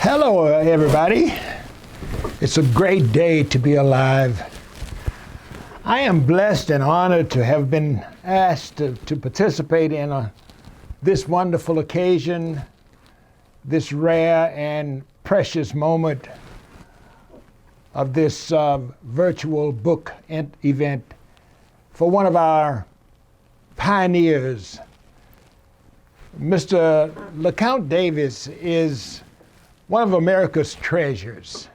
Hello, everybody. It's a great day to be alive. I am blessed and honored to have been asked to participate in this wonderful occasion, this rare and precious moment of this virtual book event for one of our pioneers. Mr. LeCountRDavis is one of America's treasures.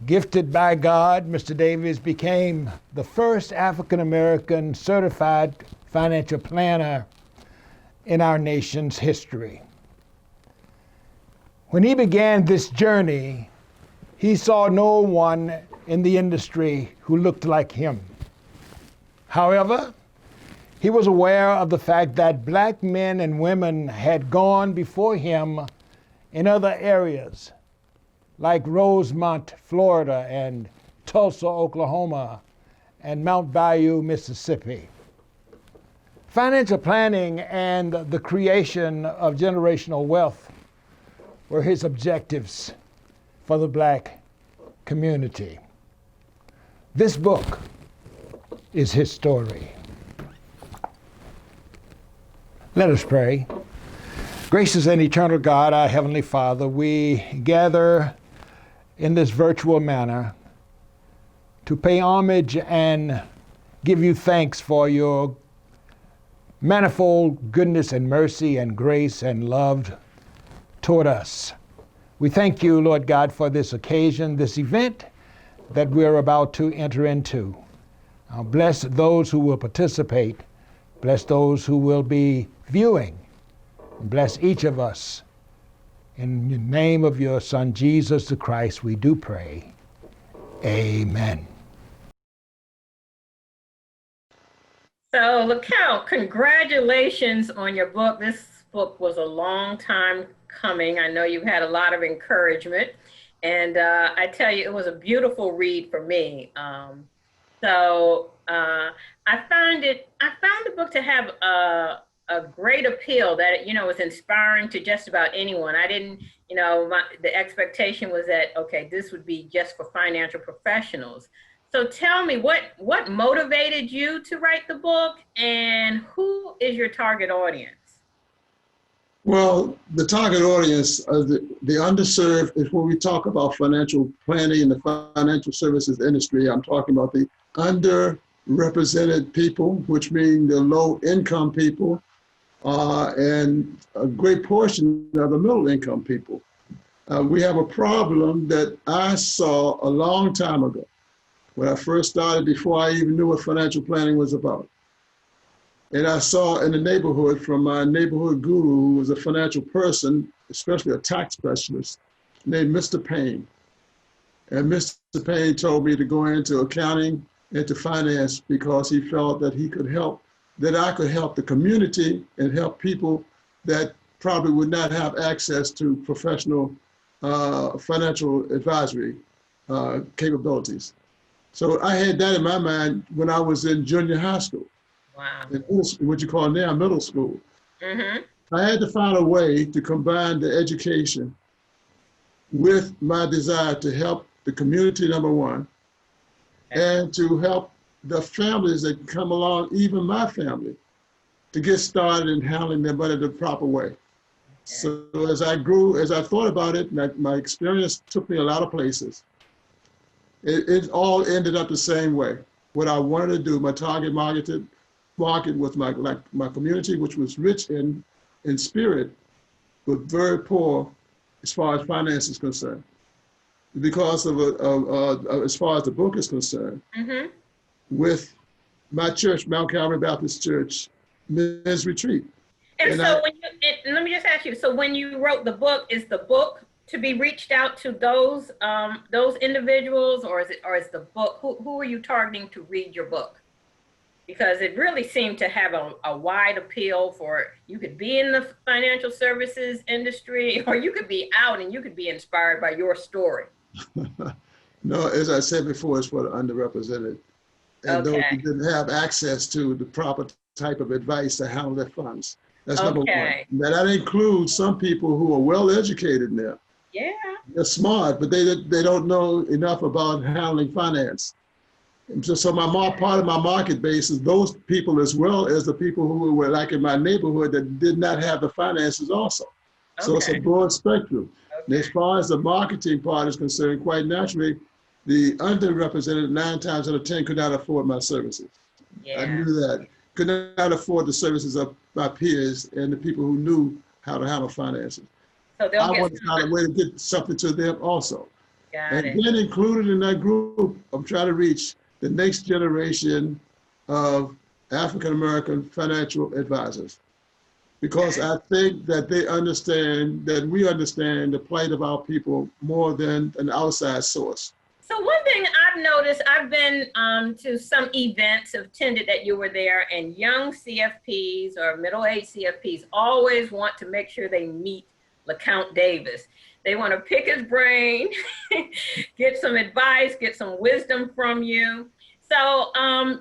Gifted by God, Mr. Davis became the first African-American certified financial planner in our nation's history. When he began this journey, he saw no one in the industry who looked like him. However, he was aware of the fact that black men and women had gone before him in other areas, like Rosemont, Florida, and Tulsa, Oklahoma, and Mount Bayou, Mississippi. Financial planning and the creation of generational wealth were his objectives for the black community. This book is his story. Let us pray. Gracious and eternal God, our Heavenly Father, we gather in this virtual manner to pay homage and give you thanks for your manifold goodness and mercy and grace and love toward us. We thank you, Lord God, for this occasion, this event that we're about to enter into. Now bless those who will participate. Bless those who will be viewing. Bless each of us. In the name of your Son, Jesus the Christ, we do pray. Amen. So, LeCount, congratulations on your book. This book was a long time coming. I know you've had a lot of encouragement. And I tell you, it was a beautiful read for me. I found the book to have a great appeal that, was inspiring to just about anyone. I didn't, the expectation was that, okay, this would be just for financial professionals. So tell me, what motivated you to write the book, and who is your target audience? Well, the target audience of the underserved is when we talk about financial planning in the financial services industry. I'm talking about the underrepresented people, which mean the low-income people, and a great portion of the middle-income people. We have a problem that I saw a long time ago when I first started, before I even knew what financial planning was about. And I saw in the neighborhood from my neighborhood guru, who was a financial person, especially a tax specialist, named Mr. Payne. And Mr. Payne told me to go into accounting and to finance because he felt that he could help, that I could help the community and help people that probably would not have access to professional financial advisory capabilities. So I had that in my mind when I was in junior high school. Wow. What you call now middle school. Mm-hmm. I had to find a way to combine the education with my desire to help the community, number one, and to help the families that come along, even my family, to get started in handling their money the proper way. Okay. So as I grew, as I thought about it, my experience took me a lot of places. It all ended up the same way. What I wanted to do, my target market was my community, which was rich in spirit, but very poor as far as finance is concerned. Because of as far as the book is concerned, mm-hmm. with my church, Mount Calvary Baptist Church, Men's Retreat. And so let me just ask you, so when you wrote the book, is the book to be reached out to those individuals, or is the book, who are you targeting to read your book? Because it really seemed to have a wide appeal for, you could be in the financial services industry, or you could be out and you could be inspired by your story. No, as I said before, it's for the underrepresented. And those who didn't have access to the proper type of advice to handle their funds. That's number one. That includes some people who are well educated now, Yeah. They're smart, but they don't know enough about handling finance. And so part of my market base is those people, as well as the people who were like in my neighborhood that did not have the finances also. So it's a Okay. broad spectrum. And Okay. as far as the marketing part is concerned, quite naturally, the underrepresented 9 times out of 10 could not afford my services. I Yeah. knew that. Could not afford the services of my peers and the people who knew how to handle finances. So they'll I get wanted to find a way to get something to them also. got And it. then included in that group, I'm trying to reach the next generation of African-American financial advisors. Because Okay. I think that they understand, that we understand the plight of our people more than an outside source. So one thing I've noticed, I've been to some events, have attended that you were there, and young CFPs or middle-aged CFPs always want to make sure they meet LeCountRDavis. They want to pick his brain, get some advice, get some wisdom from you. So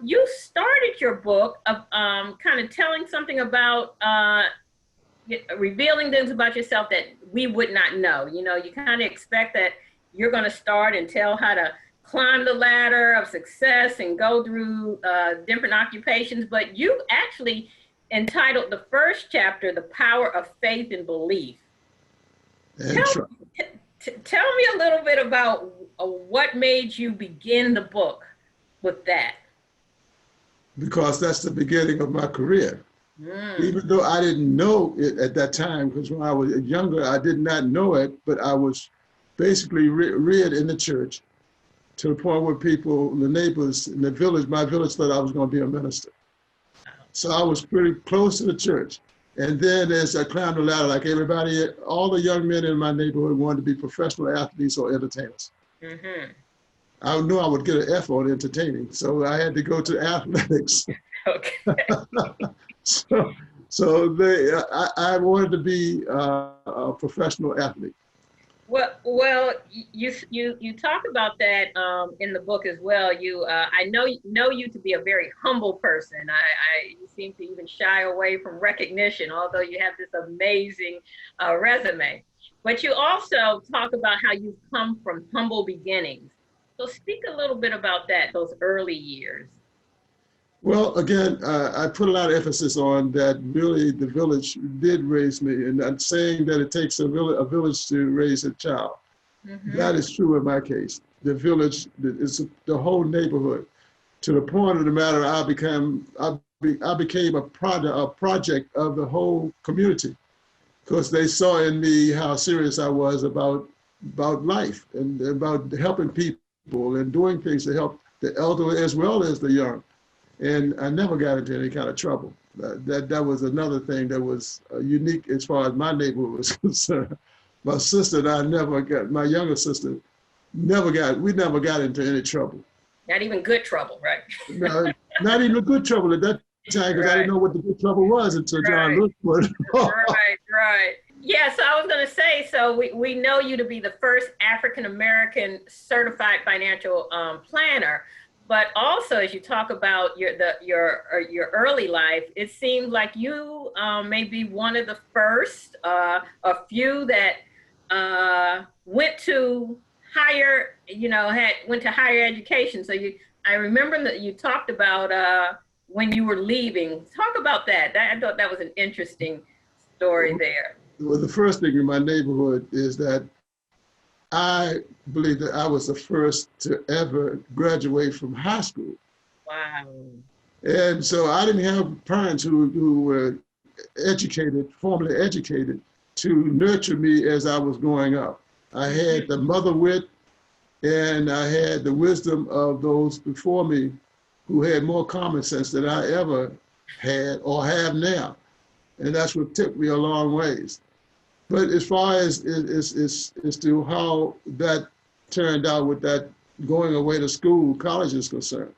you started your book of kind of telling something about revealing things about yourself that we would not know. You know, you kind of expect that you're going to start and tell how to climb the ladder of success and go through different occupations, but you actually entitled the first chapter, The Power of Faith and Belief. And Tell me a little bit about what made you begin the book with that. because that's the beginning of my career. Even though I didn't know it at that time, because when I was younger, I did not know it, but I was basically reared in the church to the point where people, the neighbors in the village, my village, thought I was going to be a minister. So I was pretty close to the church. And then as I climbed the ladder, like everybody, all the young men in my neighborhood wanted to be professional athletes or entertainers. I knew I would get an F on entertaining, so I had to go to athletics. Okay. I wanted to be a professional athlete. Well, you talk about that in the book as well. I know you to be a very humble person. You seem to even shy away from recognition, although you have this amazing resume. But you also talk about how you've come from humble beginnings. So speak a little bit about that, those early years. Well, again, I put a lot of emphasis on that. Really, the village did raise me, and I'm saying that it takes a village to raise a child. That is true in my case. The village is the whole neighborhood. To the point of the matter, I became a project of the whole community, because they saw in me how serious I was about life and about helping people and doing things to help the elderly as well as the young. And I never got into any kind of trouble. That was another thing that was unique as far as my neighborhood was concerned. My sister and I my younger sister, we never got into any trouble. Not even good trouble, right? No, not even good trouble at that time, because I didn't know what the good trouble was until John looked for it. Right. Yeah, so I was going to say, so we know you to be the first African-American certified financial planner. But also, as you talk about your early life, it seems like you may be one of the first, a few that went to higher, went to higher education. So I remember that you talked about when you were leaving. Talk about that. I thought that was an interesting story there. Well, the first thing in my neighborhood is that I believe that I was the first to ever graduate from high school. Wow. And so I didn't have parents who were formally educated, to nurture me as I was growing up. I had the mother wit, and I had the wisdom of those before me who had more common sense than I ever had or have now. And that's what took me a long ways. But as far as to how that turned out with that going away to school, college is concerned,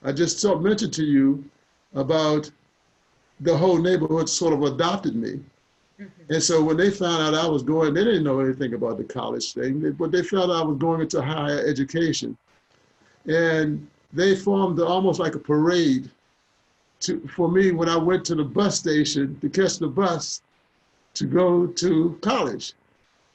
I just mentioned to you about the whole neighborhood sort of adopted me. And so when they found out I was going, they didn't know anything about the college thing, but they found out I was going into higher education. And they formed almost like a parade for me when I went to the bus station to catch the bus to go to college.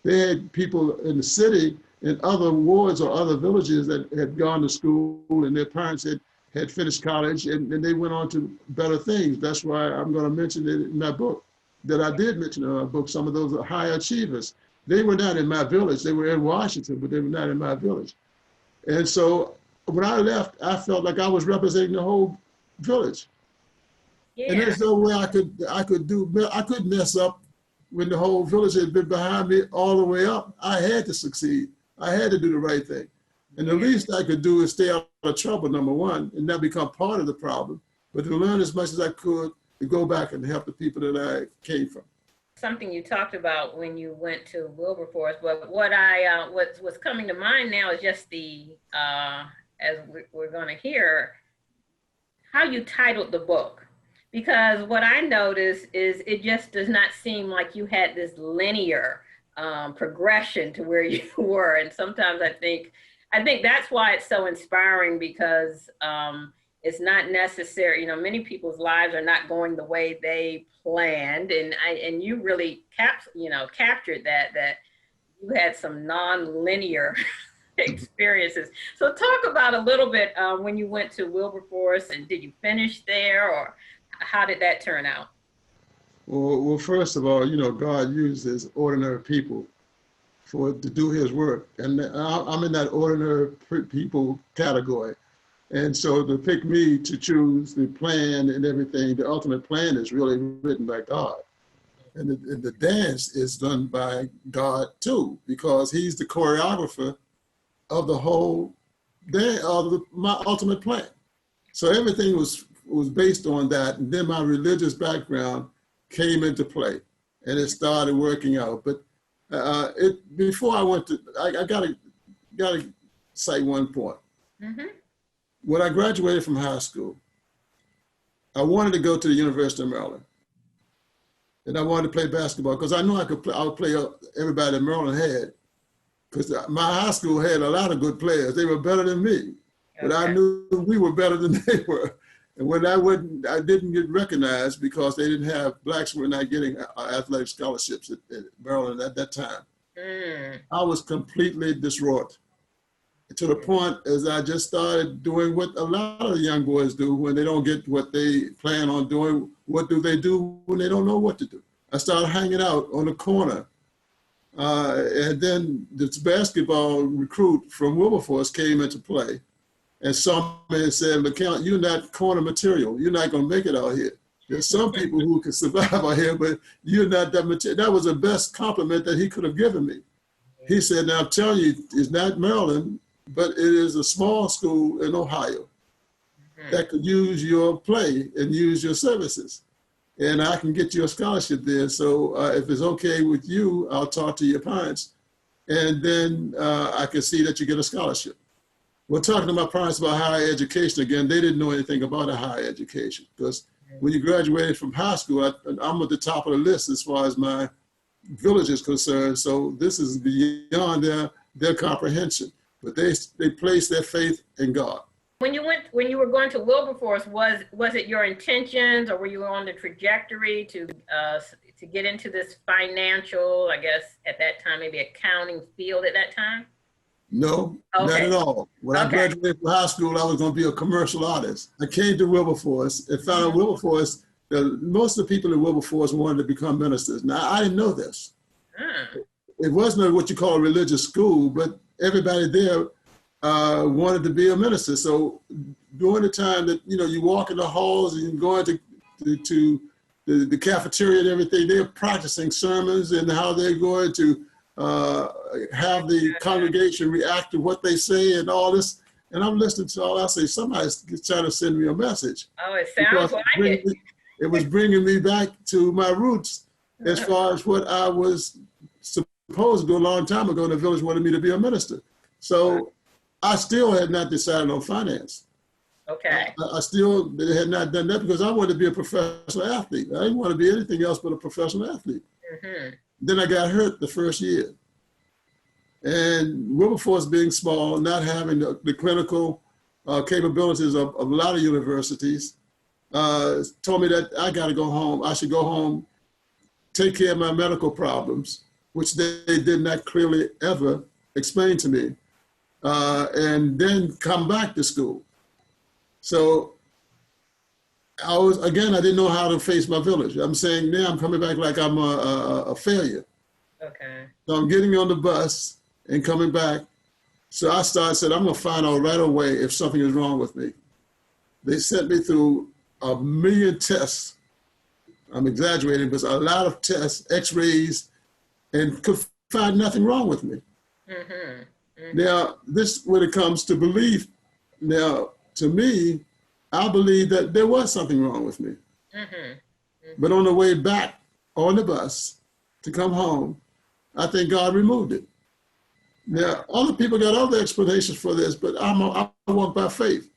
They had people in the city in other wards or other villages that had gone to school and their parents had finished college and they went on to better things. That's why I'm going to mention it in that book, that I did mention in my book. Some of those are high achievers. They were not in my village. They were in Washington, but they were not in my village. And so when I left, I felt like I was representing the whole village. Yeah. And there's no way I could mess up when the whole village had been behind me all the way up. I had to succeed. I had to do the right thing. And the least I could do is stay out of trouble, number one, and not become part of the problem, but to learn as much as I could to go back and help the people that I came from. Something you talked about when you went to Wilberforce, but what's coming to mind now is just the, as we're going to hear, how you titled the book. Because what I noticed is it just does not seem like you had this linear progression to where you were. And sometimes I think that's why it's so inspiring, because it's not necessary. You know, many people's lives are not going the way they planned, and you really captured that you had some non-linear experiences. So talk about a little bit when you went to Wilberforce, and did you finish there, or how did that turn out? Well, first of all, you know, God uses ordinary people to do his work. And I'm in that ordinary people category. And so to pick me to choose the plan and everything, the ultimate plan is really written by God. And the dance is done by God too, because he's the choreographer of the whole day of my ultimate plan. So everything was based on that. And then my religious background came into play and it started working out. But before I went to, I gotta cite one point. Mm-hmm. When I graduated from high school, I wanted to go to the University of Maryland. And I wanted to play basketball because I knew I would play everybody that Maryland had. Because my high school had a lot of good players. They were better than me. Okay. But I knew we were better than they were. And when I didn't get recognized because they didn't have, blacks were not getting athletic scholarships at Maryland at that time. I was completely distraught, to the point as I just started doing what a lot of young boys do when they don't get what they plan on doing. What do they do when they don't know what to do? I started hanging out on the corner. And then this basketball recruit from Wilberforce came into play. And some man said, LeCount, you're not corner material. You're not going to make it out here. There's some people who can survive out here, but you're not that material. That was the best compliment that he could have given me. He said, now I'm telling you, it's not Maryland, but it is a small school in Ohio that could use your play and use your services. And I can get you a scholarship there. So if it's okay with you, I'll talk to your parents. And then I can see that you get a scholarship. We're talking to my parents about higher education again. They didn't know anything about a higher education because when you graduated from high school, I'm at the top of the list as far as my village is concerned. So this is beyond their comprehension. But they placed their faith in God. When you were going to Wilberforce, was it your intentions, or were you on the trajectory to get into this financial, I guess at that time, maybe accounting field at that time? No, okay. Not at all. When I graduated from high school, I was going to be a commercial artist. I came to Wilberforce and found out Wilberforce, most of the people in Wilberforce wanted to become ministers. Now, I didn't know this. It wasn't what you call a religious school, but everybody there wanted to be a minister. So during the time that, you walk in the halls and you go into the cafeteria and everything, they're practicing sermons and how they're going to have the congregation react to what they say and all this. And I'm listening to all I say. Somebody's trying to send me a message. Oh, it sounds like it. It was bringing me back to my roots as far as what I was supposed to do a long time ago. The village wanted me to be a minister. So I still had not decided on finance. Okay. I still had not done that because I wanted to be a professional athlete. I didn't want to be anything else but a professional athlete. Mm-hmm. Then I got hurt the first year. And Wilberforce being small, not having the clinical capabilities of a lot of universities, told me that I got to go home. I should go home, take care of my medical problems, which they did not clearly ever explain to me, and then come back to school. So I didn't know how to face my village. I'm saying now I'm coming back like I'm a failure. Okay. So I'm getting on the bus and coming back. So I said, I'm gonna find out right away if something is wrong with me. They sent me through 1,000,000 tests. I'm exaggerating, but a lot of tests, x-rays, and could find nothing wrong with me. Mm-hmm. Mm-hmm. Now, this, when it comes to belief, now, to me, I believe that there was something wrong with me. Mm-hmm. Mm-hmm. But on the way back on the bus to come home, I think God removed it. Now, other people got other explanations for this, but I walk by faith.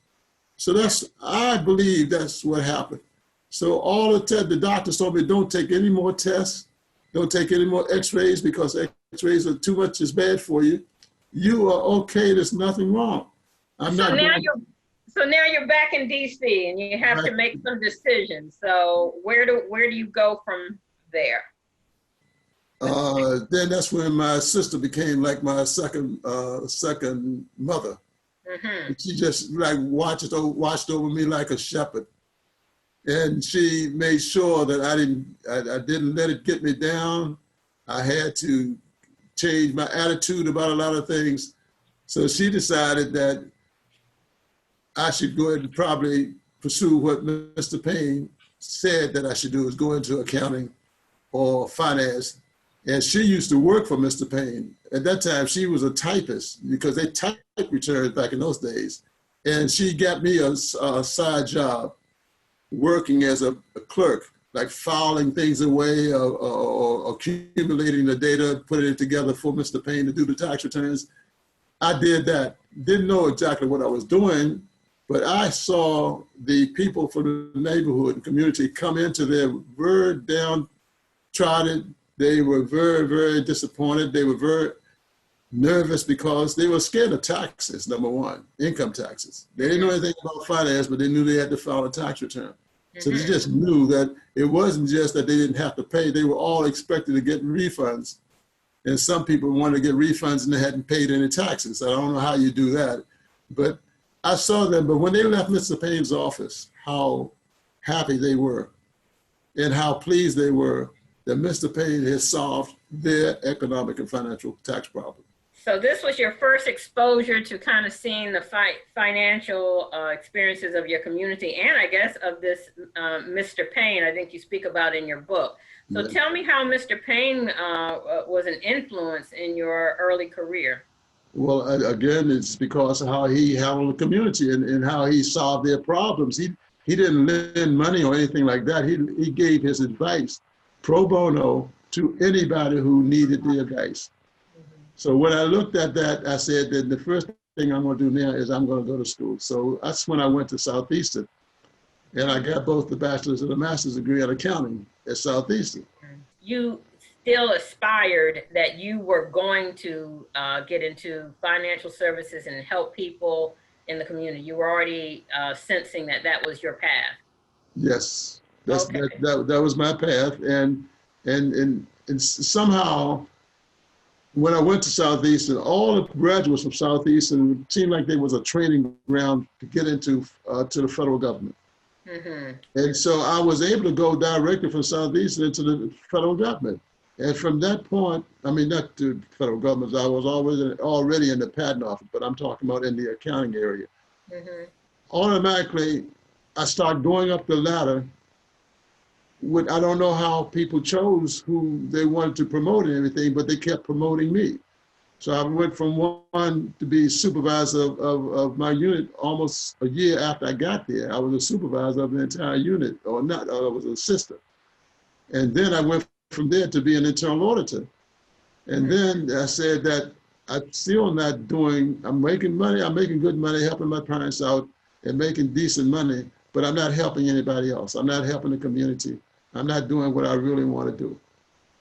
So I believe that's what happened. So all the doctors told me, don't take any more tests, don't take any more x-rays, because x-rays are too much is bad for you. You are okay, there's nothing wrong. So now you're back in DC and you have to make some decisions. So where do you go from there? Then that's when my sister became like my second mother. Mm-hmm. She just like watched over me like a shepherd, and she made sure that I didn't let it get me down. I had to change my attitude about a lot of things. So she decided that I should go ahead and probably pursue what Mr. Payne said that I should do, is go into accounting or finance. And she used to work for Mr. Payne. At that time, she was a typist, because they typed returns back in those days. And she got me a side job working as a clerk, like filing things away or accumulating the data, putting it together for Mr. Payne to do the tax returns. I did that. Didn't know exactly what I was doing, but I saw the people from the neighborhood and community come into their very downtrodden. They were very, very disappointed. They were very nervous because they were scared of taxes, number one, income taxes. They didn't know anything about finance, but they knew they had to file a tax return. Mm-hmm. So they just knew that it wasn't just that they didn't have to pay. They were all expected to get refunds. And some people wanted to get refunds and they hadn't paid any taxes. I don't know how you do that. But I saw them, but when they left Mr. Payne's office, how happy they were and how pleased they were that Mr. Payne has solved their economic and financial tax problem. So this was your first exposure to kind of seeing the financial experiences of your community, and I guess of this Mr. Payne, I think you speak about in your book. So yeah. Tell me how Mr. Payne was an influence in your early career. Well, again, it's because of how he handled the community and how he solved their problems. He didn't lend money or anything like that. He gave his advice pro bono to anybody who needed the advice. Mm-hmm. So when I looked at that, I said that the first thing I'm going to do now is I'm going to go to school. So that's when I went to Southeastern, and I got both the bachelor's and the master's degree in accounting at Southeastern. You still aspired that you were going to get into financial services and help people in the community. You were already sensing that that was your path. Yes. That was my path, and somehow when I went to Southeastern, all the graduates from Southeastern seemed like there was a training ground to get into to the federal government. Mm-hmm. And so I was able to go directly from Southeastern into the federal government. And from that point, I mean, not to federal government, I was already in the patent office, but I'm talking about in the accounting area. Mm-hmm. Automatically, I started going up the ladder. I don't know how people chose who they wanted to promote and everything, but they kept promoting me. So I went from one to be supervisor of my unit almost a year after I got there. I was a supervisor of the entire unit, or not, I was an assistant. And then I went from there to be an internal auditor. And then I said that I'm still not I'm making money, I'm making good money, helping my parents out and making decent money, but I'm not helping anybody else. I'm not helping the community. I'm not doing what I really want to do.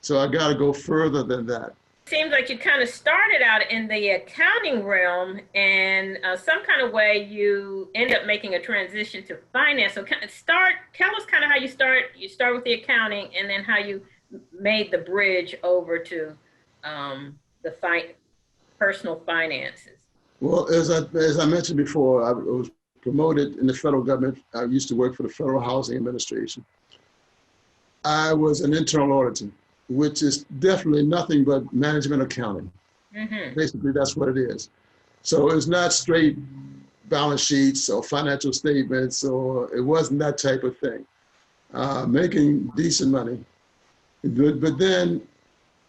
So I got to go further than that. Seems like you kind of started out in the accounting realm, and some kind of way you end up making a transition to finance. So tell us kind of how you start with the accounting and then how you made the bridge over to the personal finances? Well, as I mentioned before, I was promoted in the federal government. I used to work for the Federal Housing Administration. I was an internal auditor, which is definitely nothing but management accounting. Basically, that's what it is. So it's not straight balance sheets or financial statements, or it wasn't that type of thing. Making decent money. But then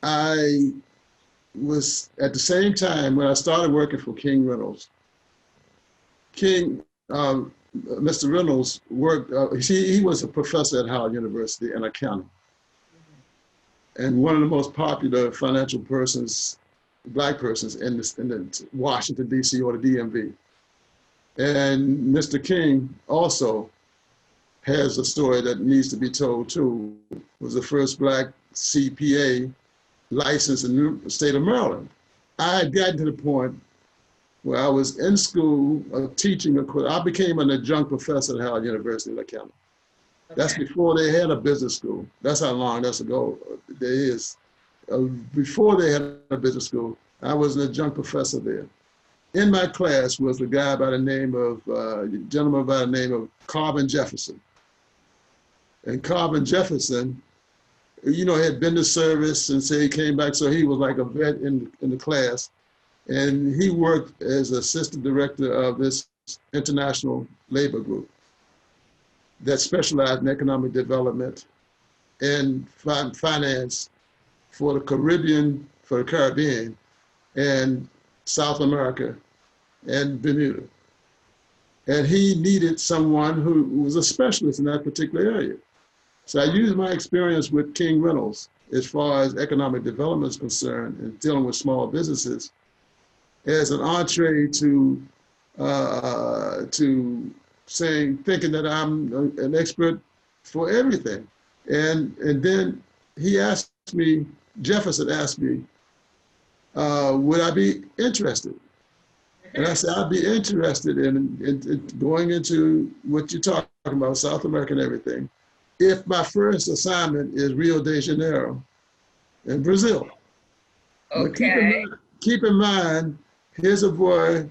I was, at the same time, when I started working for King Reynolds, Mr. Reynolds worked, he was a professor at Howard University in accounting. And one of the most popular financial persons, Black persons in the Washington, D.C. or the DMV. And Mr. King also has a story that needs to be told too. Was the first Black CPA licensed in the state of Maryland. I had gotten to the point where I was in school teaching. I became an adjunct professor at Howard University in accounting. Okay. That's before they had a business school. That's how long that's ago there is. Before they had a business school, I was an adjunct professor there. In my class was a guy by the name of, gentleman by the name of Carvin Jefferson. And Carvin Jefferson, you know, had been to service and say he came back, so he was like a vet in the class. And he worked as assistant director of this international labor group that specialized in economic development and finance for the Caribbean and South America and Bermuda. And he needed someone who was a specialist in that particular area. So I used my experience with King Reynolds as far as economic development is concerned and dealing with small businesses as an entree to thinking that I'm an expert for everything. And then he asked me, Jefferson asked me, would I be interested? And I said, I'd be interested in going into what you're talking about, South America and everything, if my first assignment is Rio de Janeiro in Brazil. Okay. But keep in mind, here's a boy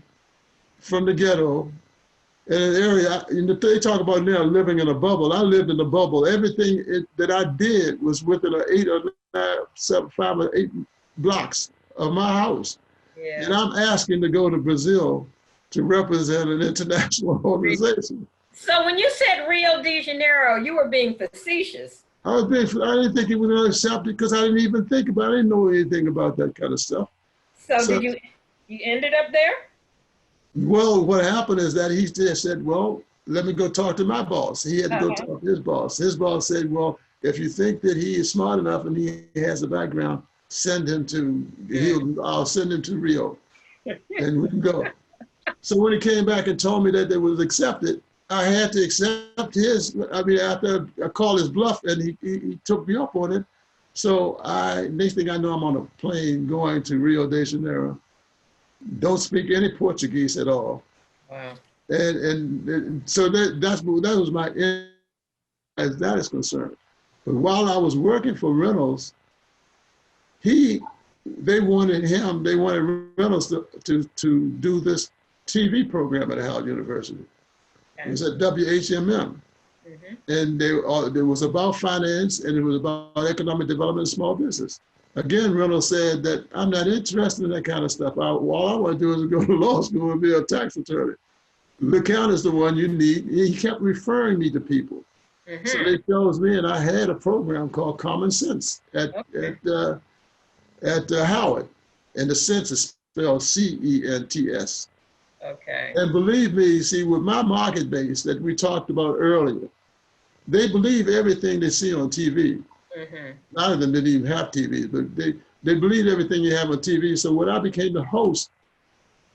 from the ghetto in an area, they talk about now living in a bubble. I lived in a bubble. Everything that I did was within 5 or 8 blocks of my house. Yeah. And I'm asking to go to Brazil to represent an international organization. So when you said Rio de Janeiro, you were being facetious. I didn't think it was going to accept it because I didn't even think about it. I didn't know anything about that kind of stuff. So did you ended up there? Well, what happened is that he just said, well, let me go talk to my boss. He had to go talk to his boss. His boss said, well, if you think that he is smart enough and he has a background, send him to, I'll send him to Rio and we can go. So when he came back and told me that they was accepted, I had to accept after I called his bluff and he took me up on it. So next thing I know, I'm on a plane going to Rio de Janeiro. Don't speak any Portuguese at all. Wow. And so that was my end as that is concerned. But while I was working for Reynolds, they wanted Reynolds to do this TV program at Howard University. Okay. It was at WHMM. And it was about finance and it was about economic development and small business. Again, Reynolds said that I'm not interested in that kind of stuff. All I want to do is go to law school and be a tax attorney. LeCount is the one you need. He kept referring me to people. So they chose me, and I had a program called Common Sense at Howard. And the sense is spelled CENTS. Okay. And believe me, see, with my market base that we talked about earlier, they believe everything they see on TV. A lot of them didn't even have TV, but they believed everything you have on TV. So when I became the host,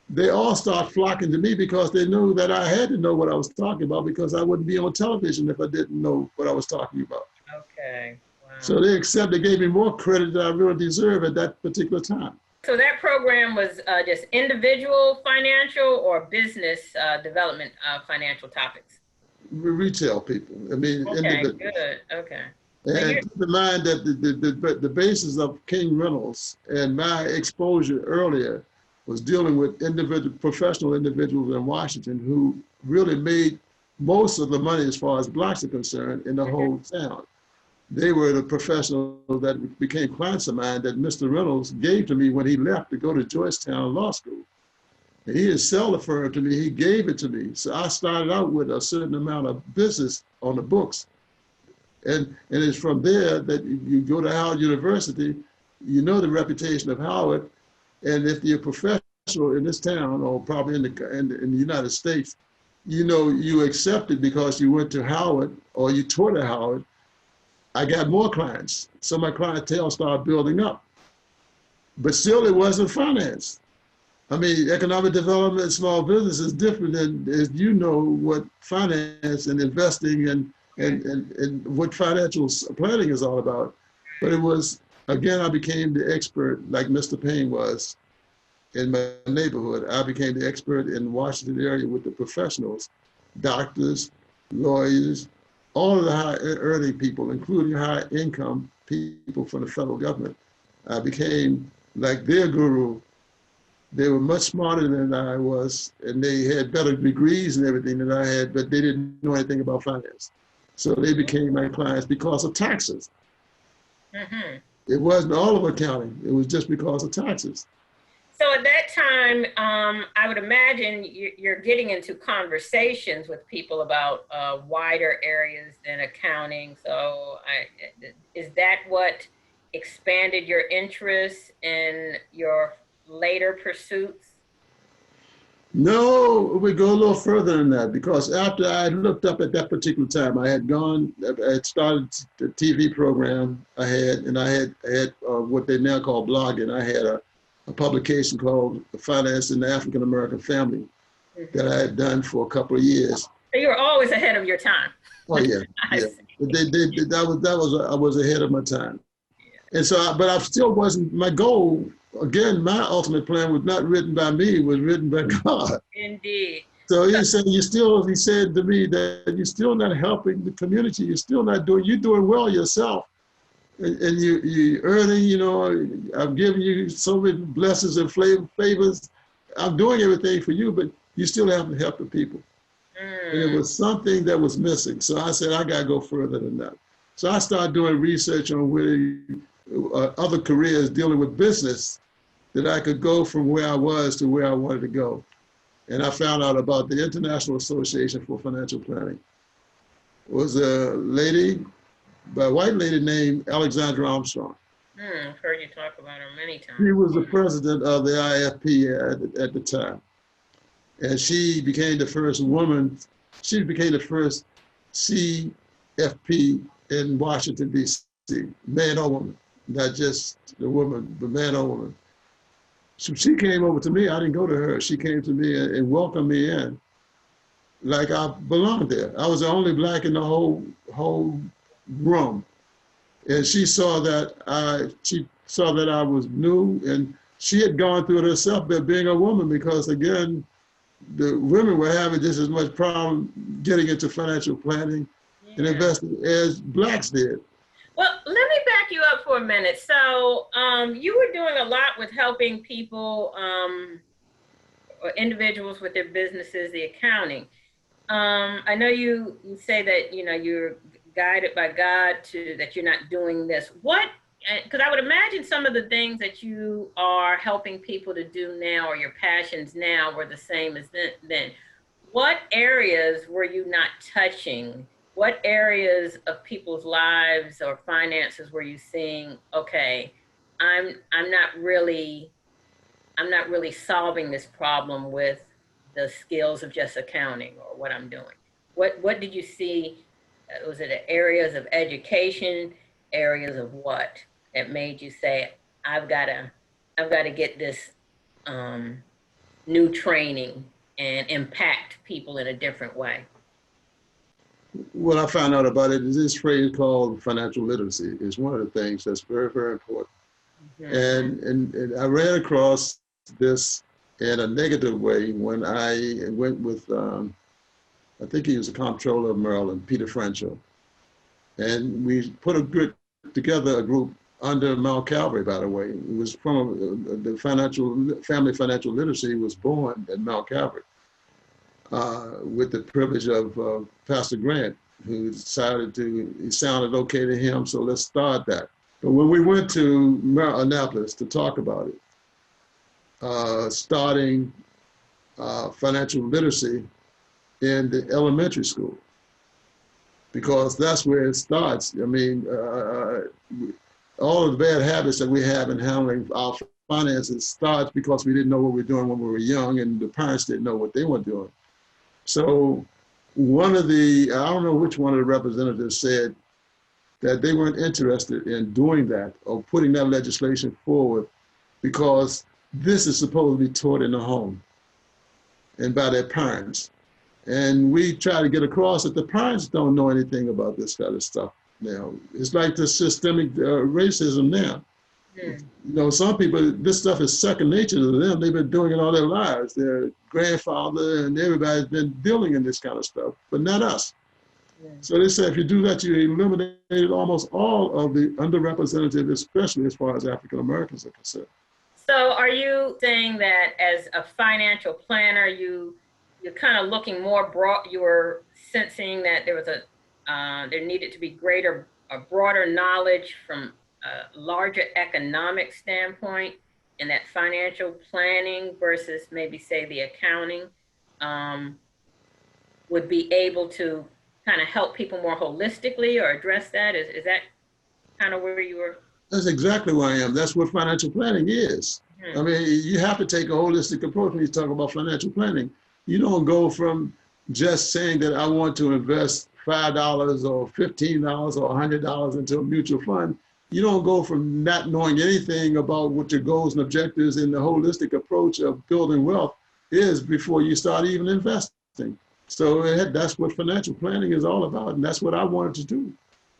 they all start flocking to me because they knew that I had to know what I was talking about because I wouldn't be on television if I didn't know what I was talking about. Okay. Wow. So they gave me more credit than I really deserve at that particular time. So that program was just individual financial or business development financial topics? Retail people. I mean, okay, good. Okay. And keep in mind that the basis of King Reynolds and my exposure earlier was dealing with professional individuals in Washington who really made most of the money as far as blacks are concerned in the whole town. They were the professionals that became clients of mine that Mr. Reynolds gave to me when he left to go to Georgetown Law School. And he didn't sell the firm to me, he gave it to me. So I started out with a certain amount of business on the books. And it's from there that you go to Howard University, you know the reputation of Howard, and if you're a professional in this town or probably in the United States, you know you accept it because you went to Howard or you taught at Howard. I got more clients, so my clientele started building up. But still, it wasn't finance. I mean, economic development and small business is different than, as you know, what finance and investing and what financial planning is all about. But it was, again, I became the expert like Mr. Payne was in my neighborhood. I became the expert in the Washington area with the professionals, doctors, lawyers, all of the high earning people, including high income people from the federal government. I became like their guru. They were much smarter than I was, and they had better degrees and everything than I had, but they didn't know anything about finance. So they became my clients because of taxes. Mm-hmm. It wasn't all of accounting. It was just because of taxes. So at that time, I would imagine you're getting into conversations with people about wider areas than accounting. So is that what expanded your interest in your later pursuits? No, we go a little further than that, because after I looked up at that particular time, I had started the TV program I had what they now call blogging. I had a publication called Finance in the African American Family that I had done for a couple of years. So you were always ahead of your time. Oh yeah, yeah. I was ahead of my time. And so, but I still wasn't, my goal, again, my ultimate plan was not written by me, it was written by God. Indeed. So he said, he said to me that you're still not helping the community, you're doing well yourself. And you're earning, you know, I'm giving you so many blessings and favors. I'm doing everything for you, but you still haven't helped the people. And it was something that was missing. So I said, I gotta go further than that. So I started doing research on where other careers dealing with business that I could go from where I was to where I wanted to go. And I found out about the International Association for Financial Planning. It was a white lady named Alexandra Armstrong. I've heard you talk about her many times. She was the president of the IFP at the time. And she became the first woman, she became the first CFP in Washington, D.C., man or woman, not just the woman, but man or woman. So she came over to me, I didn't go to her. She came to me and welcomed me in like I belonged there. I was the only black in the whole room. And she saw that I was new, and she had gone through it herself, but being a woman, because again, the women were having just as much problem getting into financial planning and investing as blacks did. Well, let me back you up for a minute. So you were doing a lot with helping people, or individuals with their businesses, the accounting. I know you say that, you know, you're guided by God that you're not doing this. Because I would imagine some of the things that you are helping people to do now, or your passions now, were the same as then. What areas were you not touching? What areas of people's lives or finances were you seeing, okay, I'm not really solving this problem with the skills of just accounting or what I'm doing? What did you see? Was it areas of education, areas of what that made you say, I've got to get this new training and impact people in a different way? What I found out about it is this phrase called financial literacy is one of the things that's very, very important. Mm-hmm. And I ran across this in a negative way when I went with, I think he was the comptroller of Maryland, Peter Franchot. And we put together a group under Mount Calvary, by the way. It was from the family financial literacy was born at Mount Calvary with the privilege of Pastor Grant, who decided it sounded okay to him, so let's start that. But when we went to Annapolis to talk about it, starting financial literacy in the elementary school, because that's where it starts. I mean, all of the bad habits that we have in handling our finances starts because we didn't know what we were doing when we were young, and the parents didn't know what they were doing. So I don't know which one of the representatives said that they weren't interested in doing that or putting that legislation forward because this is supposed to be taught in the home and by their parents. And we try to get across that the parents don't know anything about this kind of stuff now. It's like the systemic racism now. You know, some people, this stuff is second nature to them. They've been doing it all their lives. Their grandfather and everybody's been dealing in this kind of stuff, but not us. So they say if you do that, you eliminate almost all of the underrepresented, especially as far as African Americans are concerned. So are you saying that as a financial planner, you're kind of looking more broad, you were sensing that there was there needed to be broader knowledge from a larger economic standpoint, and that financial planning versus maybe say the accounting would be able to kind of help people more holistically or address that? Is that kind of where you were? That's exactly where I am. That's what financial planning is. I mean, you have to take a holistic approach when you talk about financial planning. You don't go from just saying that I want to invest $5 or $15 or $100 into a mutual fund. You don't go from not knowing anything about what your goals and objectives and the holistic approach of building wealth is before you start even investing. So that's what financial planning is all about, and that's what I wanted to do.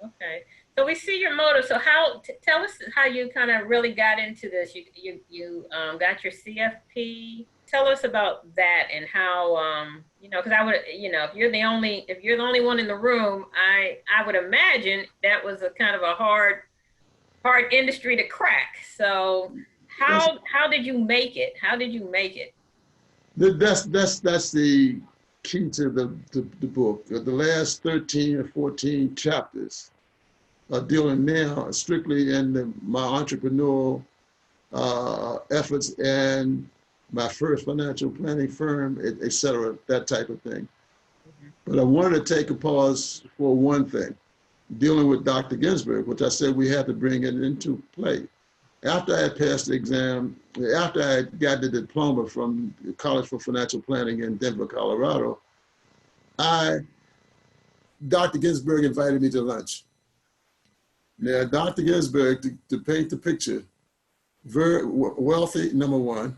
Okay, so we see your motive. So tell us how you kind of really got into this. You got your CFP. Tell us about that and how you know, because I would, you know, if you're the only one in the room, I would imagine that was a kind of a hard industry to crack. So how did you make it? How did you make it? That's the key to the book. The last 13 or 14 chapters are dealing now strictly in my entrepreneurial efforts and my first financial planning firm, et cetera, that type of thing. But I wanted to take a pause for one thing, dealing with Dr. Ginsburg, which I said we had to bring it into play. After I had passed the exam, after I got the diploma from the College for Financial Planning in Denver, Colorado, Dr. Ginsburg invited me to lunch. Now, Dr. Ginsburg, to paint the picture, very wealthy, number one,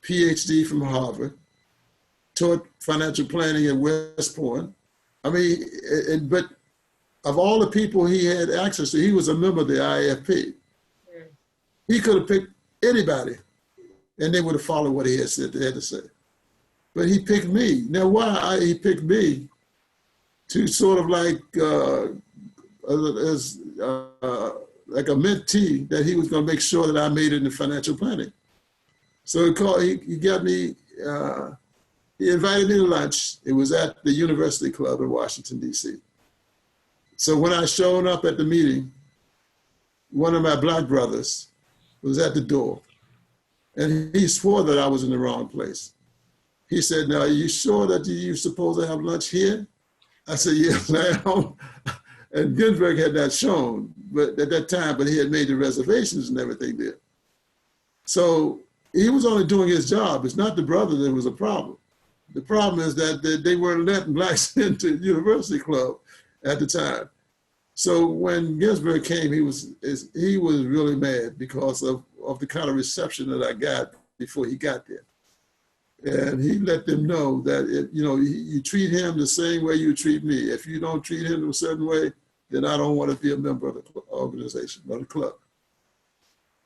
PhD from Harvard, taught financial planning at West Point. I mean, but of all the people he had access to, he was a member of the IFP. He could have picked anybody and they would have followed what he had said, they had to say. But he picked me. Now, why he picked me to sort of like a mentee that he was going to make sure that I made it in financial planning. So he got me, he invited me to lunch. It was at the University Club in Washington, D.C. So when I showed up at the meeting, one of my black brothers was at the door, and he swore that I was in the wrong place. He said, "Now, are you sure that you're supposed to have lunch here?" I said, "Yes, I am." And Ginsburg had not shown, but at that time, but he had made the reservations and everything there. So he was only doing his job. It's not the brother that was a problem. The problem is that they weren't letting blacks into the University Club at the time. So when Ginsburg came, he was really mad because of the kind of reception that I got before he got there. And he let them know that you treat him the same way you treat me. If you don't treat him a certain way, then I don't want to be a member of the organization or the club.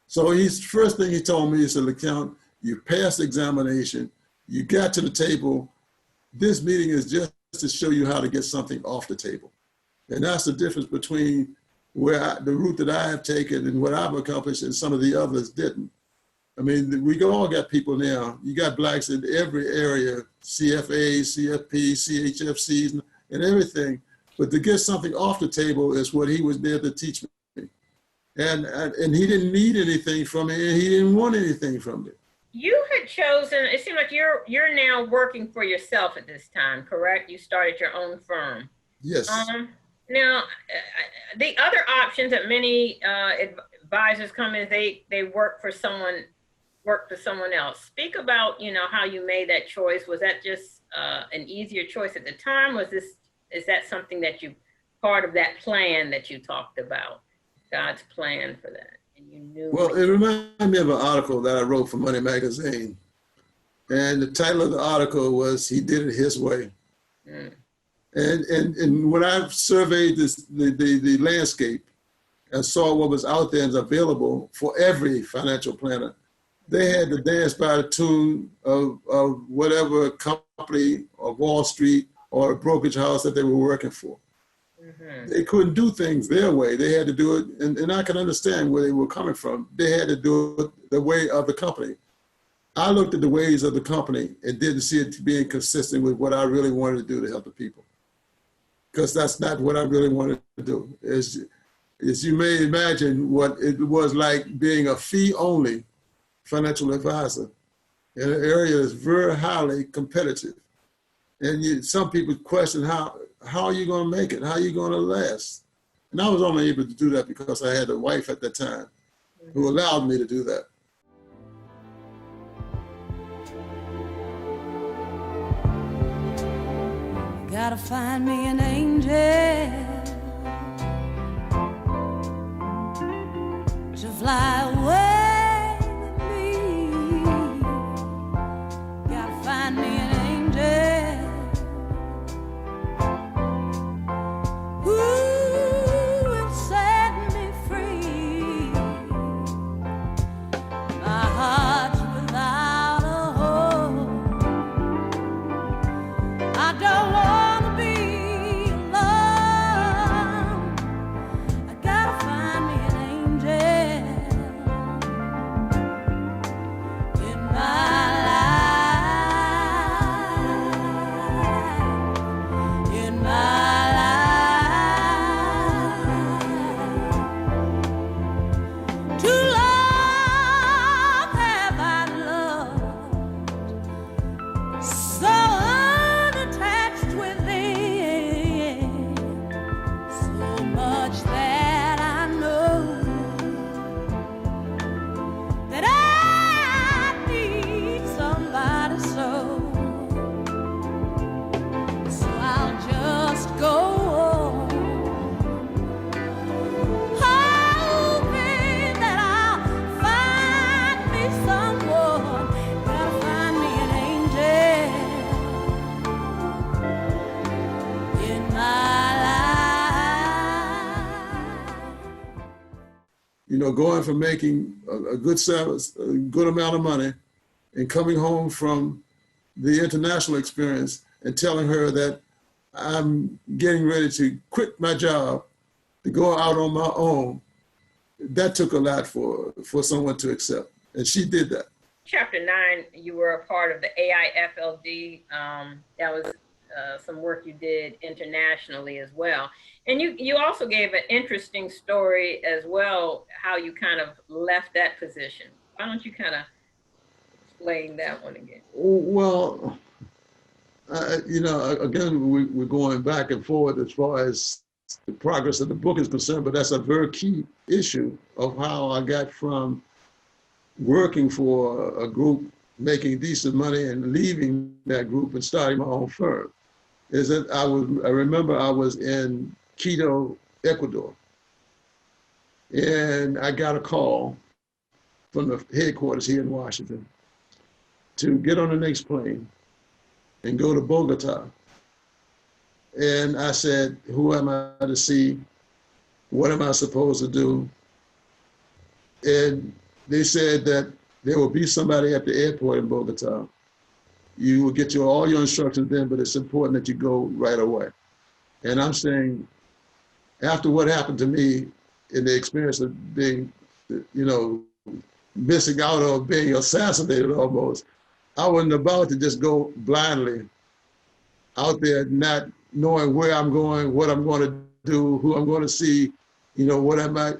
So first thing he told me, he said, LeCount, you passed the examination, you got to the table. This meeting is just to show you how to get something off the table. And that's the difference between the route that I have taken and what I've accomplished and some of the others didn't. I mean, we all got people now. You got blacks in every area, CFAs, CFP, CHFCs, and everything. But to get something off the table is what he was there to teach me. And he didn't need anything from me, and he didn't want anything from me. You had chosen, it seems like you're now working for yourself at this time, correct? You started your own firm. Yes. Now, the other options that many advisors come in, they work for someone else. Speak about, how you made that choice. Was that just an easier choice at the time? Is that something that part of that plan that you talked about, God's plan for that? And you knew. Well, it reminded me of an article that I wrote for Money Magazine. And the title of the article was, "He Did It His Way." Mm. And when I surveyed the landscape and saw what was out there and available for every financial planner, they had to dance by the tune of whatever company or Wall Street or a brokerage house that they were working for. Mm-hmm. They couldn't do things their way. They had to do it, and I can understand where they were coming from. They had to do it the way of the company. I looked at the ways of the company and didn't see it being consistent with what I really wanted to do to help the people. Because that's not what I really wanted to do. As you may imagine, what it was like being a fee-only financial advisor in an area that's very highly competitive. And some people question, how are you going to make it? How are you going to last? And I was only able to do that because I had a wife at the time who allowed me to do that. Gotta find me an angel to fly away with me. Gotta find me an angel who will set me free. My heart's without a hope. I don't want going from making a good service, a good amount of money, and coming home from the international experience and telling her that I'm getting ready to quit my job to go out on my own, that took a lot for someone to accept. And she did that. Chapter 9, you were a part of the AIFLD. That was some work you did internationally as well. And you also gave an interesting story as well, how you kind of left that position. Why don't you kind of explain that one again? Well, again, we're going back and forth as far as the progress of the book is concerned, but that's a very key issue of how I got from working for a group, making decent money and leaving that group and starting my own firm. Is that I remember I was in Quito, Ecuador, and I got a call from the headquarters here in Washington to get on the next plane and go to Bogota. And I said, who am I to see? What am I supposed to do? And they said that there will be somebody at the airport in Bogota. You will get all your instructions then, but it's important that you go right away. And I'm saying, after what happened to me in the experience of being, missing out or being assassinated almost, I wasn't about to just go blindly out there, not knowing where I'm going, what I'm going to do, who I'm going to see, what I might,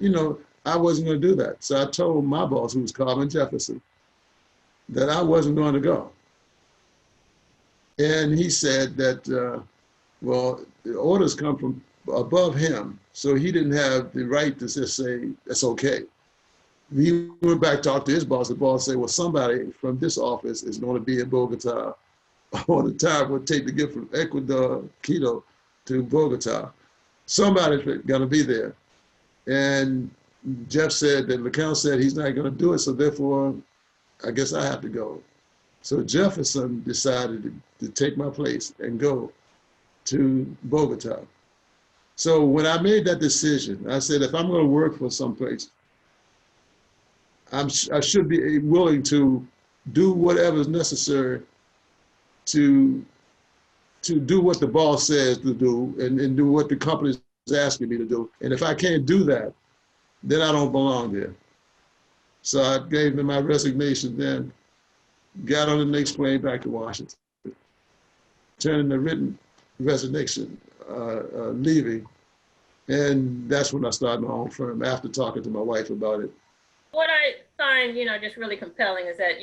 I wasn't going to do that. So I told my boss, who was Carmen Jefferson, that I wasn't going to go. And he said that, well, the orders come from above him, so he didn't have the right to just say, that's okay. He went back, talked to his boss. The boss said, well, somebody from this office is going to be in Bogota on the time it would take to get from Ecuador, Quito, to Bogota. Somebody's going to be there. And Jeff said that LeCount said he's not going to do it, so therefore, I guess I have to go. So Jefferson decided to take my place and go to Bogota. So when I made that decision, I said, if I'm going to work for someplace, I should be willing to do whatever is necessary to do what the boss says to do and do what the company is asking me to do. And if I can't do that, then I don't belong there. So I gave them my resignation then, got on the next plane back to Washington, turned in the written resignation, leaving. And that's when I started my own firm after talking to my wife about it. What I find, just really compelling is that,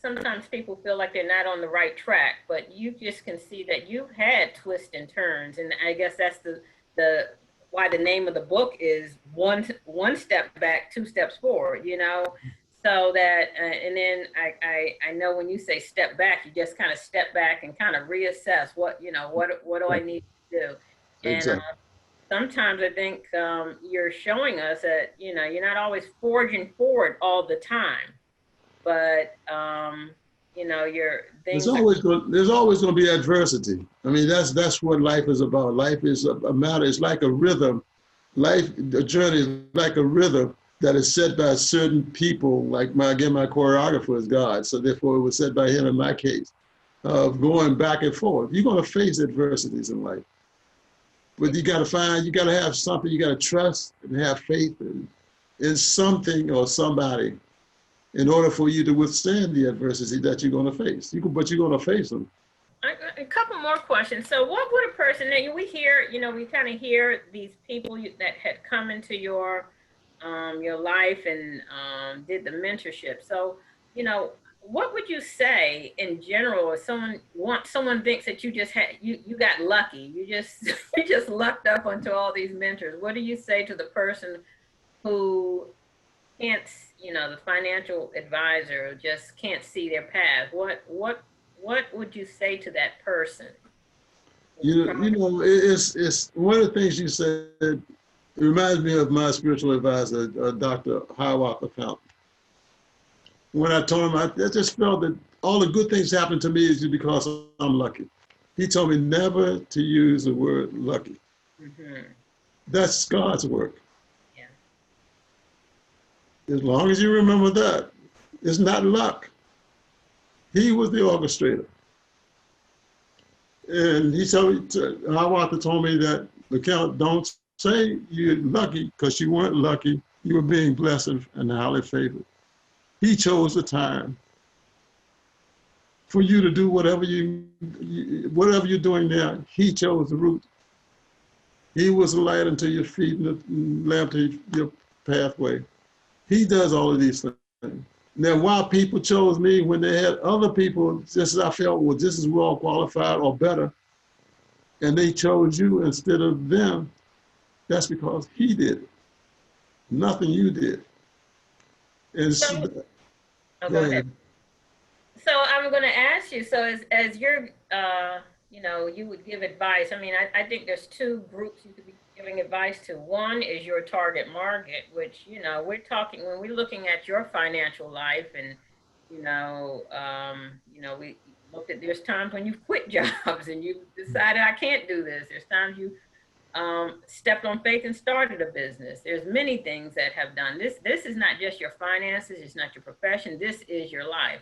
sometimes people feel like they're not on the right track, but you just can see that you've had twists and turns. And I guess that's the why the name of the book is one step back, two steps forward, so that, and then I know when you say step back, you just kind of step back and kind of reassess what do I need to do? Exactly. And sometimes I think you're showing us that, you're not always forging forward all the time, but, your things. There's always going to be adversity. I mean, that's what life is about. Life is a matter, it's like a rhythm. The journey is like a rhythm that is set by certain people, like my choreographer is God. So therefore it was set by him in my case, of going back and forth. You're going to face adversities in life. But you got to have something, you got to trust and have faith in something or somebody in order for you to withstand the adversity that you're going to face. But you're going to face them. A couple more questions. So what would a person, we hear, we kind of hear these people that had come into your life and did the mentorship. So, what would you say in general if someone thinks that you just you got lucky, you just lucked up onto all these mentors? What do you say to the person who can't, the financial advisor just can't see their path? What would you say to that person? It's one of the things you said. It reminds me of my spiritual advisor, Dr. LeCount. When I told him, I just felt that all the good things happen to me is because I'm lucky. He told me never to use the word lucky. Mm-hmm. That's God's work. Yeah. As long as you remember that, it's not luck. He was the orchestrator. And he told me that, LeCount, don't say you're lucky, because you weren't lucky. You were being blessed and highly favored. He chose the time for you to do whatever you're doing now. He chose the route. He was a light unto your feet and a lamp to your pathway. He does all of these things. Now, why people chose me when they had other people, just as I felt, well, just as well qualified or better, and they chose you instead of them, that's because he did it. Nothing you did. And go ahead. So I'm going to ask you, so as you're, you would give advice. I mean, I think there's two groups you could be giving advice to. One is your target market, which, we're talking, when we're looking at your financial life and, we looked at, there's times when you've quit jobs and you decided I can't do this. There's times you stepped on faith and started a business. There's many things that have done this. This is not just your finances. It's not your profession. This is your life.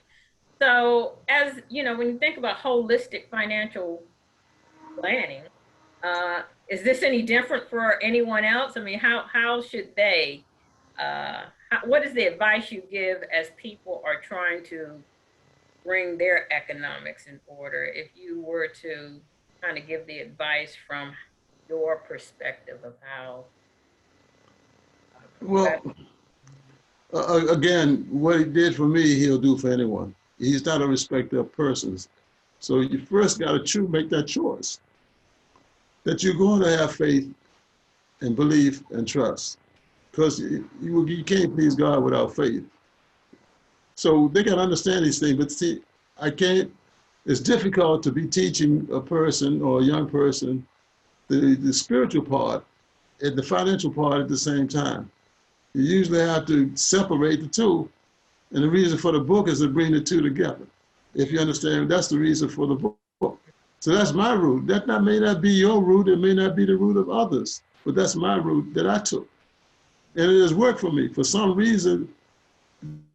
So when you think about holistic financial planning, is this any different for anyone else? I mean, how should they, what is the advice you give as people are trying to bring their economics in order? If you were to kind of give the advice from your perspective of how. Well, again, what he did for me, he'll do for anyone. He's not a respecter of persons. So you first got to make that choice that you're going to have faith and belief and trust, because you can't please God without faith. So they got to understand these things. But see, it's difficult to be teaching a person or a young person the spiritual part and the financial part at the same time. You usually have to separate the two. And the reason for the book is to bring the two together. If you understand, that's the reason for the book. So that's my route. That may not be your route. It may not be the route of others, but that's my route that I took. And it has worked for me. For some reason,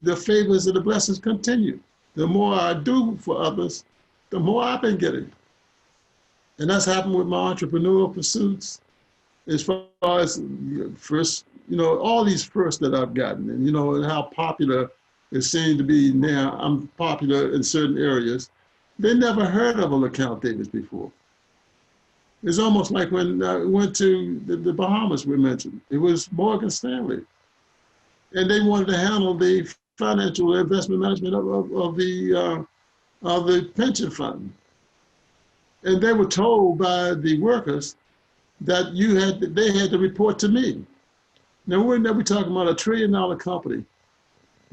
the favors and the blessings continue. The more I do for others, the more I've been getting. And that's happened with my entrepreneurial pursuits. As far as first, all these firsts that I've gotten, and and how popular it seems to be now. I'm popular in certain areas. They never heard of a LeCountRDavis before. It's almost like when I went to the Bahamas, we mentioned. It was Morgan Stanley. And they wanted to handle the financial investment management of the pension fund. And they were told by the workers that they had to report to me. Now we're talking about $1 trillion company,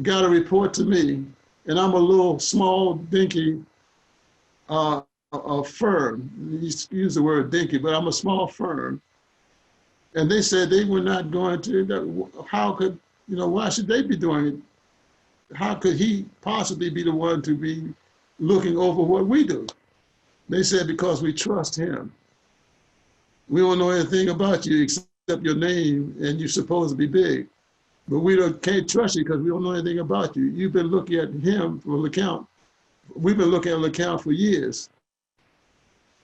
got to report to me, and I'm a little small, dinky firm. You use the word dinky, but I'm a small firm. And they said they were not going to, how could, why should they be doing it? How could he possibly be the one to be looking over what we do? They said, because we trust him. We don't know anything about you except your name, and you're supposed to be big. But we can't trust you because we don't know anything about you. You've been looking at him for LeCount. We've been looking at LeCount for years.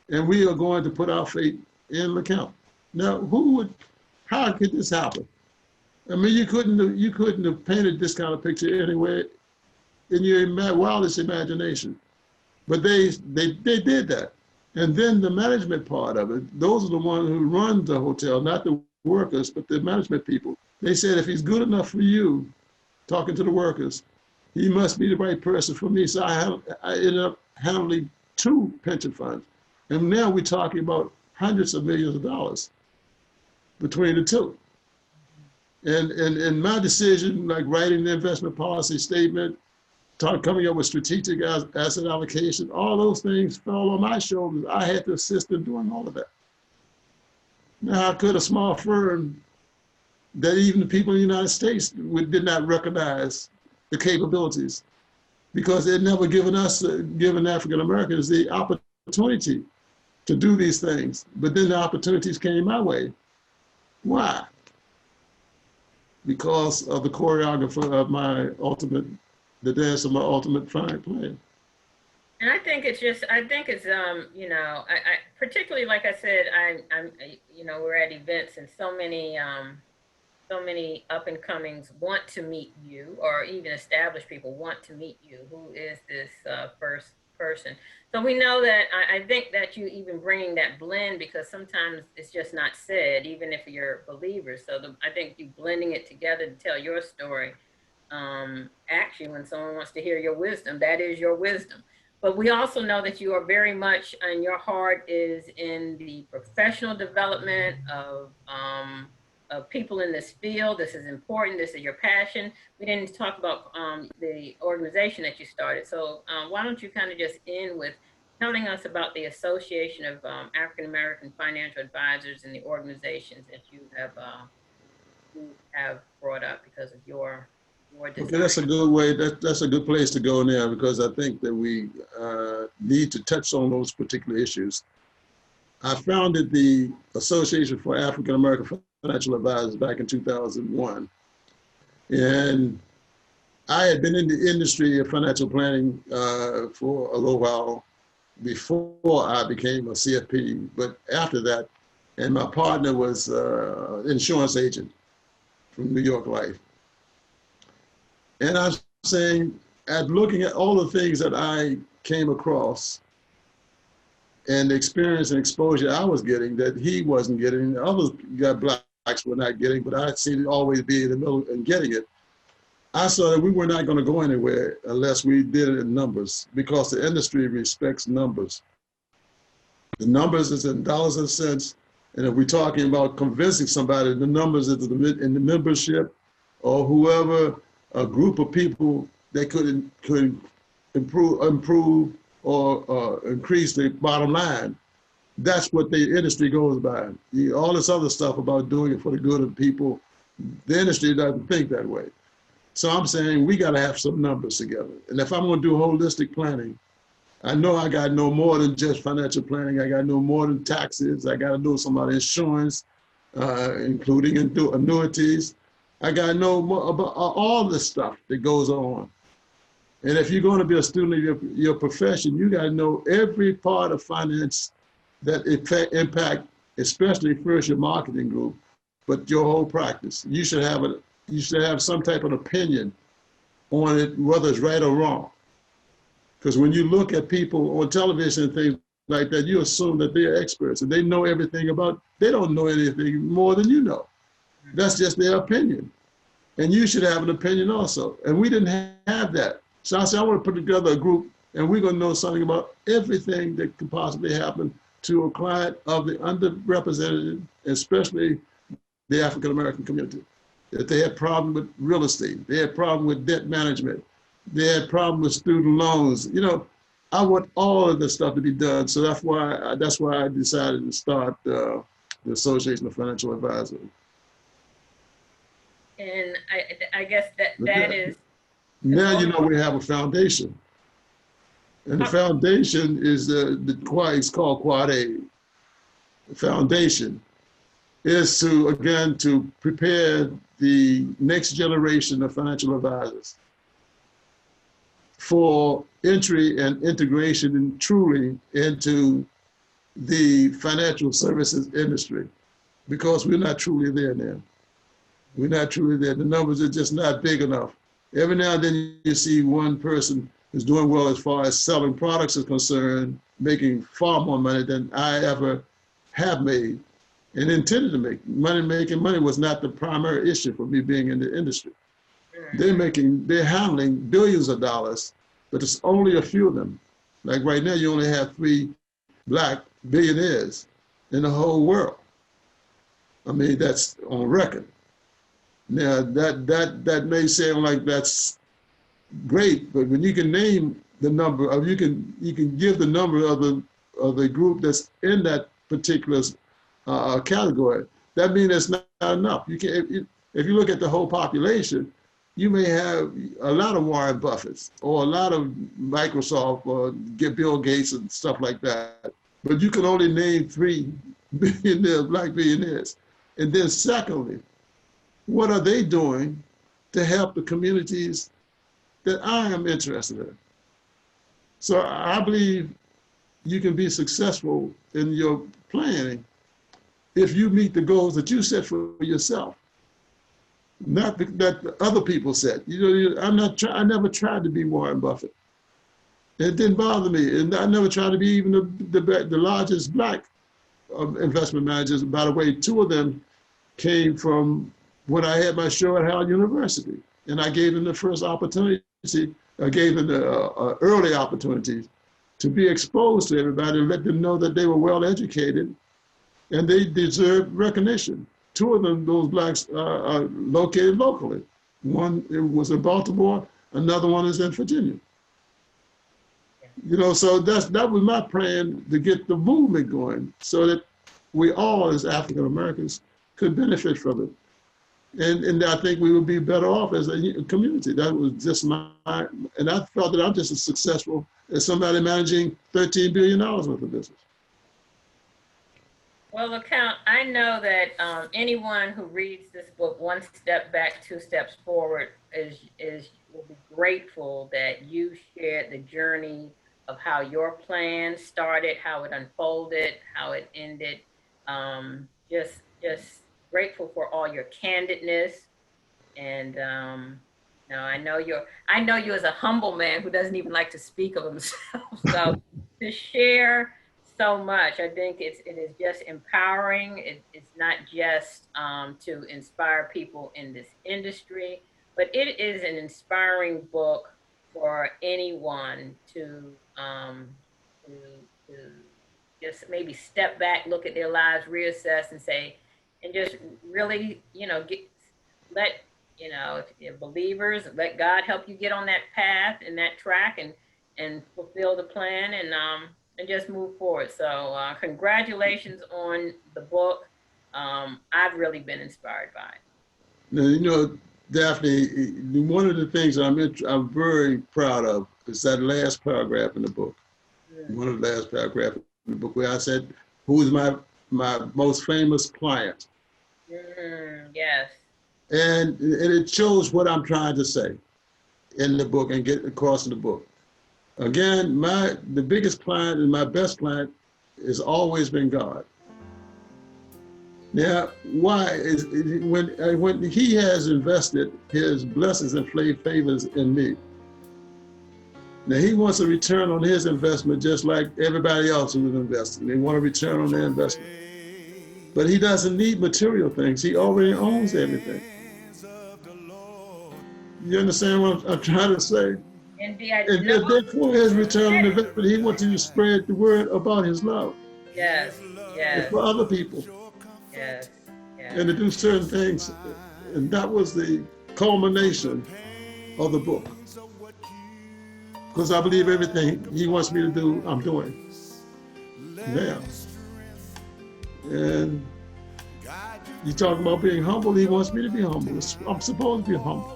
And we are going to put our faith in LeCount. Now, how could this happen? I mean, you couldn't have painted this kind of picture anywhere in your wildest imagination. But they did that. And then the management part of it, those are the ones who run the hotel, not the workers, but the management people. They said, if he's good enough for you, talking to the workers, he must be the right person for me. So I ended up handling 2 pension funds. And now we're talking about hundreds of millions of dollars between the two. And my decision, like writing the investment policy statement, coming up with strategic asset allocation, all those things fell on my shoulders. I had to assist in doing all of that. Now, how could a small firm that even the people in the United States did not recognize the capabilities, because they'd never given African Americans the opportunity to do these things. But then the opportunities came my way. Why? Because of the choreographer of the dance of my ultimate fine plan. And I think it's particularly, like I said, we're at events and so many up and comings want to meet you, or even established people want to meet you. Who is this first person? So we know that, I think that you even bringing that blend, because sometimes it's just not said, even if you're believers. So I think you blending it together to tell your story. Actually, when someone wants to hear your wisdom, that is your wisdom. But we also know that you are very much, and your heart is in the professional development of people in this field. This is important. This is your passion. We didn't talk about the organization that you started. So why don't you kind of just end with telling us about the Association of African American Financial Advisors and the organizations that you have brought up because of your design. Okay, that's a good way. That's a good place to go now, because I think that we need to touch on those particular issues. I founded the Association for African American Financial Advisors back in 2001. And I had been in the industry of financial planning for a little while before I became a CFP. But after that, and my partner was insurance agent from New York Life. And I'm saying, at looking at all the things that I came across and the experience and exposure I was getting that he wasn't getting, others got blacks were not getting, but I seemed to always be in the middle and getting it. I saw that we were not going to go anywhere unless we did it in numbers, because the industry respects numbers. The numbers is in dollars and cents. And if we're talking about convincing somebody, the numbers is in the membership or whoever, a group of people that could improve or increase the bottom line. That's what the industry goes by. All this other stuff about doing it for the good of people, the industry doesn't think that way. So I'm saying we got to have some numbers together. And if I'm going to do holistic planning, I know I got to know more than just financial planning. I got to know more than taxes. I got to know some about insurance, including annuities. I got to know more about all the stuff that goes on. And if you're going to be a student of your profession, you got to know every part of finance that impact, especially first your marketing group, but your whole practice. You should have some type of opinion on it, whether it's right or wrong. Because when you look at people on television and things like that, you assume that they're experts and they know everything about, they don't know anything more than you know. That's just their opinion. And you should have an opinion also. And we didn't have that. So I said, I want to put together a group and we're going to know something about everything that could possibly happen to a client of the underrepresented, especially the African-American community. That they had problem with real estate, they had problem with debt management, they had problem with student loans. You know, I want all of this stuff to be done. So that's why I decided to start the Association of Financial Advisors. And I guess that is. Now, you know, we have a foundation. And the foundation is it's called Quad A. The foundation is to prepare the next generation of financial advisors for entry and integration truly into the financial services industry, because we're not truly there now. We're not truly there. The numbers are just not big enough. Every now and then you see one person who's doing well as far as selling products is concerned, making far more money than I ever have made and intended to make. Making money was not the primary issue for me being in the industry. They're handling billions of dollars, but it's only a few of them. Like right now, you only have 3 black billionaires in the whole world. I mean, that's on record. Now that may sound like that's great, but when you can name the number, or you can give the number of the group that's in that particular category, that means it's not enough. You can, if you look at the whole population, you may have a lot of Warren Buffetts or a lot of Microsoft or Bill Gates and stuff like that, but you can only name 3 billionaires, black billionaires. And then secondly, what are they doing to help the communities that I am interested in? So I believe you can be successful in your planning if you meet the goals that you set for yourself, not that other people set. You know, I never tried to be Warren Buffett. It didn't bother me, and I never tried to be even the largest black investment managers. By the way, 2 of them came from when I had my show at Howard University, and I gave them the first opportunity. I gave them the early opportunity to be exposed to everybody and let them know that they were well educated and they deserve recognition. 2 of them, those blacks, are located locally. One was in Baltimore, another one is in Virginia. You know, so that was my plan, to get the movement going so that we all as African Americans could benefit from it. And I think we would be better off as a community. That was just and I felt that I'm just as successful as somebody managing $13 billion worth of business. Well, LeCount, I know that anyone who reads this book, 1 step back, 2 steps forward, will be grateful that you shared the journey of how your plan started, how it unfolded, how it ended. Just grateful for all your candidness. And no, I know you as a humble man who doesn't even like to speak of himself. So to share so much, I think it is just empowering. It's not just to inspire people in this industry, but it is an inspiring book for anyone to, to just maybe step back, look at their lives, reassess, and say, and just really, let if you're believers, let God help you get on that path and that track, and fulfill the plan, and just move forward. So congratulations on the book. I've really been inspired by it. Now, Daphne, one of the things I'm very proud of is that last paragraph in the book. One of the last paragraphs in the book where I said, "Who is my most famous client?" Yes. And it shows what I'm trying to say in the book and get across in the book. Again, the biggest client and my best client has always been God. Now, why is when he has invested his blessings and favors in me? Now he wants a return on his investment, just like everybody else who's investing. They want a return on their investment, but he doesn't need material things. He already owns everything. You understand what I'm trying to say? Indeed, and therefore, his return on investment, he wants you to spread the word about his love. Yes. Yes. For other people. Yes. And to do certain things. And that was the culmination of the book. Because I believe everything he wants me to do, I'm doing now. And you talk about being humble, he wants me to be humble. I'm supposed to be humble.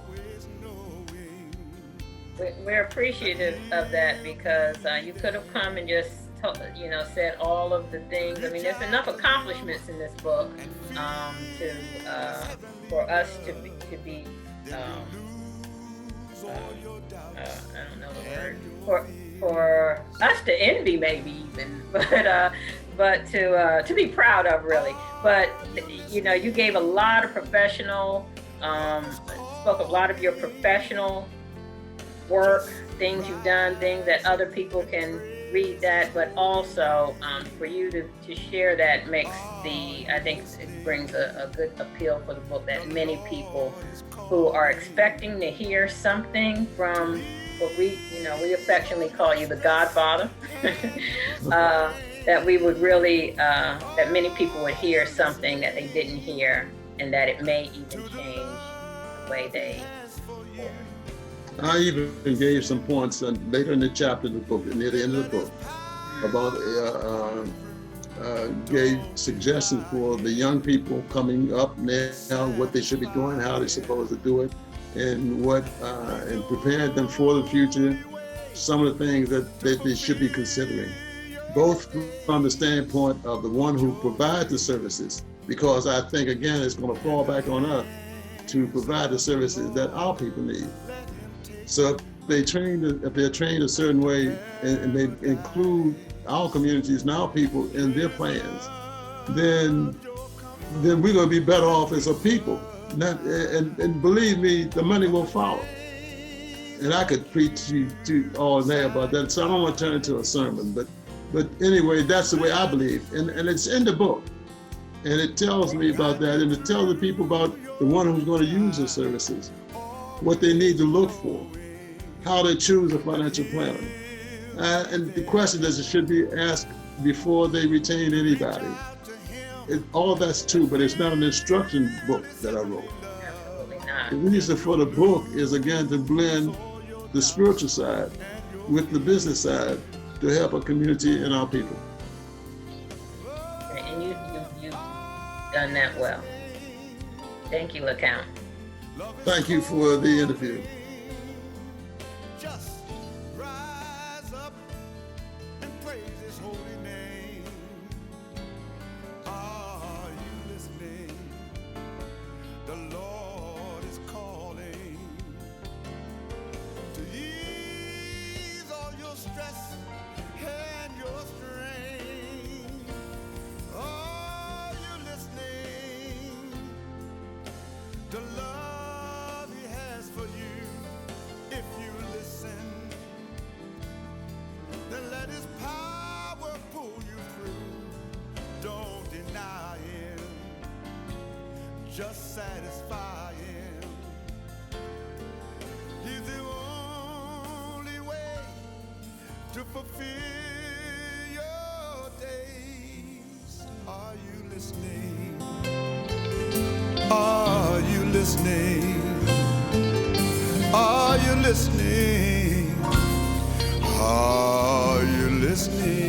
We're appreciative of that, because you could have come and just said all of the things. I mean, there's enough accomplishments in this book for us to be I don't know the word, for us to envy, maybe even, but to be proud of, really. But you gave a lot of professional, spoke of a lot of your professional work, things you've done, things that other people can read that, but also for you to share that makes I think it brings a good appeal for the book, that many people who are expecting to hear something from what we affectionately call you the Godfather, that we would really, that many people would hear something that they didn't hear, and that it may even change the way they live. I even gave some points later in the chapter of the book, near the end of the book, about gave suggestions for the young people coming up now, what they should be doing, how they're supposed to do it, and and preparing them for the future, some of the things that they should be considering, both from the standpoint of the one who provides the services, because I think, again, it's going to fall back on us to provide the services that our people need. So if they're trained a certain way, and they include our communities and our people in their plans, then we're going to be better off as a people. And believe me, the money will follow. And I could preach to all day about that, so I don't want to turn it into a sermon. But anyway, that's the way I believe, and it's in the book, and it tells me about that, and it tells the people about the one who's going to use the services, what they need to look for, how they choose a financial planner. And the question is, it should be asked before they retain anybody. All that's true, but it's not an instruction book that I wrote. Absolutely not. The reason for the book is, again, to blend the spiritual side with the business side to help a community and our people. And you've done that well. Thank you, LeCount. Thank you for the interview. Just rise up and praise his holy name. Are you listening? The Lord is calling to ease all your stress and your strain. Are just satisfying. He's the only way to fulfill your days. Are you listening? Are you listening? Are you listening? Are you listening?